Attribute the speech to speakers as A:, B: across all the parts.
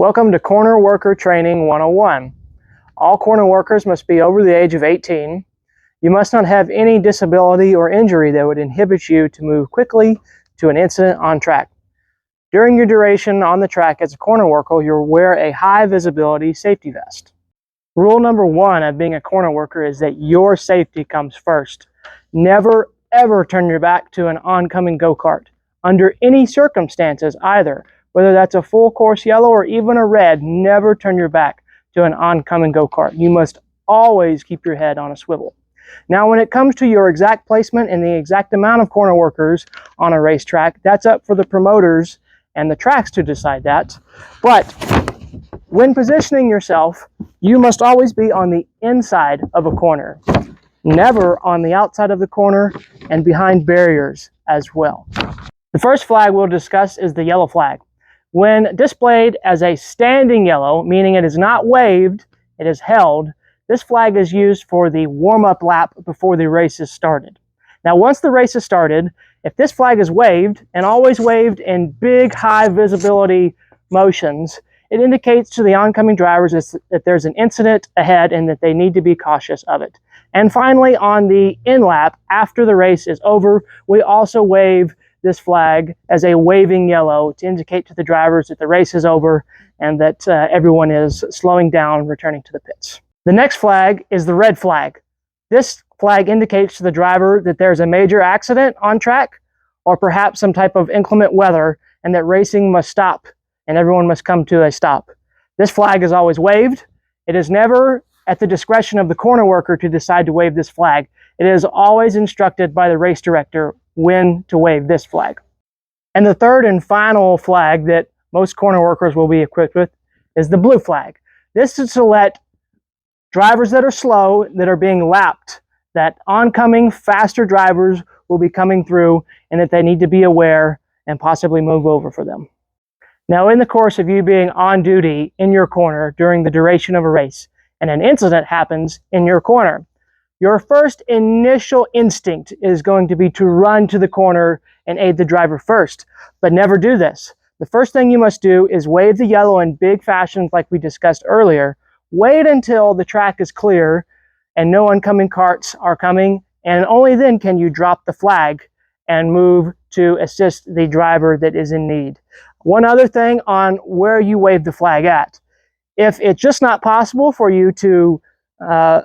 A: Welcome to Corner Worker Training 101. All corner workers must be over the age of 18. You must not have any disability or injury that would inhibit you to move quickly to an incident on track. During your duration on the track as a corner worker, you'll wear a high visibility safety vest. Rule number 1 of being a corner worker is that your safety comes first. Never ever turn your back to an oncoming go-kart, under any circumstances either. Whether that's a full course yellow or even a red, never turn your back to an oncoming go-kart. You must always keep your head on a swivel. Now, when it comes to your exact placement and the exact amount of corner workers on a racetrack, that's up for the promoters and the tracks to decide that. But when positioning yourself, you must always be on the inside of a corner, never on the outside of the corner and behind barriers as well. The first flag we'll discuss is the yellow flag. When displayed as a standing yellow, meaning it is not waved, it is held, this flag is used for the warm-up lap before the race is started. Now, once the race is started, if this flag is waved, and always waved in big, high visibility motions, it indicates to the oncoming drivers that there's an incident ahead and that they need to be cautious of it. And finally, on the in-lap, after the race is over, we also wave this flag as a waving yellow to indicate to the drivers that the race is over and that everyone is slowing down, returning to the pits. The next flag is the red flag. This flag indicates to the driver that there's a major accident on track or perhaps some type of inclement weather and that racing must stop and everyone must come to a stop. This flag is always waved. It is never at the discretion of the corner worker to decide to wave this flag. It is always instructed by the race director when to wave this flag. And the third and final flag that most corner workers will be equipped with is the blue flag. This is to let drivers that are slow, that are being lapped, that oncoming faster drivers will be coming through and that they need to be aware and possibly move over for them. Now, in the course of you being on duty in your corner during the duration of a race and an incident happens in your corner, your first initial instinct is going to be to run to the corner and aid the driver first, but never do this. The first thing you must do is wave the yellow in big fashions like we discussed earlier. Wait until the track is clear and no oncoming carts are coming, and only then can you drop the flag and move to assist the driver that is in need. One other thing on where you wave the flag at. If it's just not possible for you to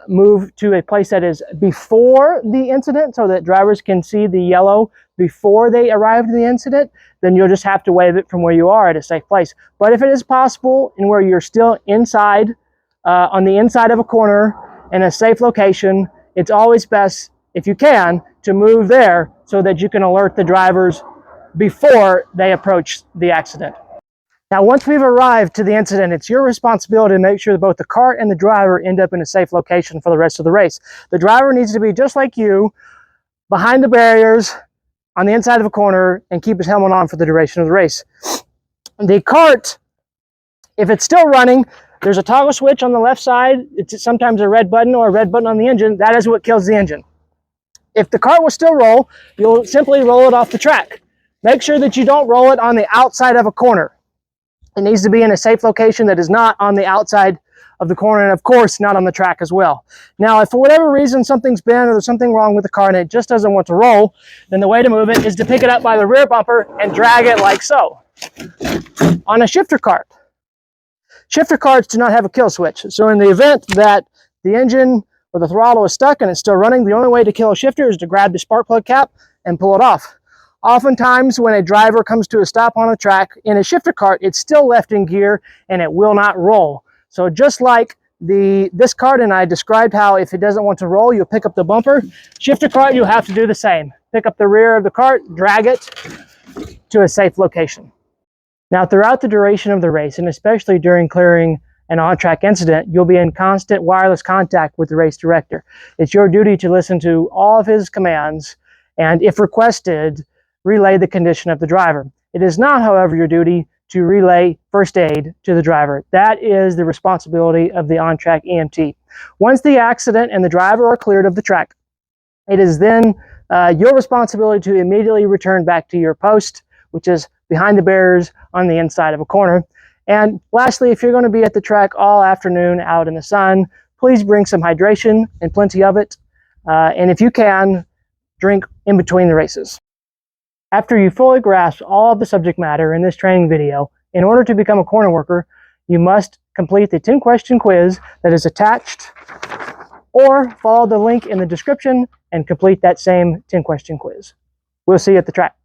A: move to a place that is before the incident so that drivers can see the yellow before they arrive to the incident, then you'll just have to wave it from where you are at a safe place. But if it is possible and where you're still inside, on the inside of a corner in a safe location, it's always best, if you can, to move there so that you can alert the drivers before they approach the accident. Now, once we've arrived to the incident, it's your responsibility to make sure that both the cart and the driver end up in a safe location for the rest of the race. The driver needs to be just like you, behind the barriers, on the inside of a corner, and keep his helmet on for the duration of the race. The cart, if it's still running, there's a toggle switch on the left side. It's sometimes a red button or a red button on the engine. That is what kills the engine. If the cart will still roll, you'll simply roll it off the track. Make sure that you don't roll it on the outside of a corner. It needs to be in a safe location that is not on the outside of the corner and, of course, not on the track as well. Now, if for whatever reason something's bent or there's something wrong with the car and it just doesn't want to roll, then the way to move it is to pick it up by the rear bumper and drag it like so. On a shifter cart, shifter carts do not have a kill switch. So in the event that the engine or the throttle is stuck and it's still running, the only way to kill a shifter is to grab the spark plug cap and pull it off. Oftentimes, when a driver comes to a stop on a track in a shifter cart, it's still left in gear and it will not roll. So just like this cart, and I described how if it doesn't want to roll, you'll pick up the bumper. Shifter cart, you'll have to do the same. Pick up the rear of the cart, drag it to a safe location. Now, throughout the duration of the race, and especially during clearing an on-track incident, you'll be in constant wireless contact with the race director. It's your duty to listen to all of his commands and, if requested, relay the condition of the driver. It is not, however, your duty to relay first aid to the driver. That is the responsibility of the on-track EMT. Once the accident and the driver are cleared of the track, it is then your responsibility to immediately return back to your post, which is behind the barriers on the inside of a corner. And lastly, if you're going to be at the track all afternoon out in the sun, please bring some hydration and plenty of it. And if you can, drink in between the races. After you fully grasp all of the subject matter in this training video, in order to become a corner worker, you must complete the 10-question quiz that is attached, or follow the link in the description and complete that same 10-question quiz. We'll see you at the track.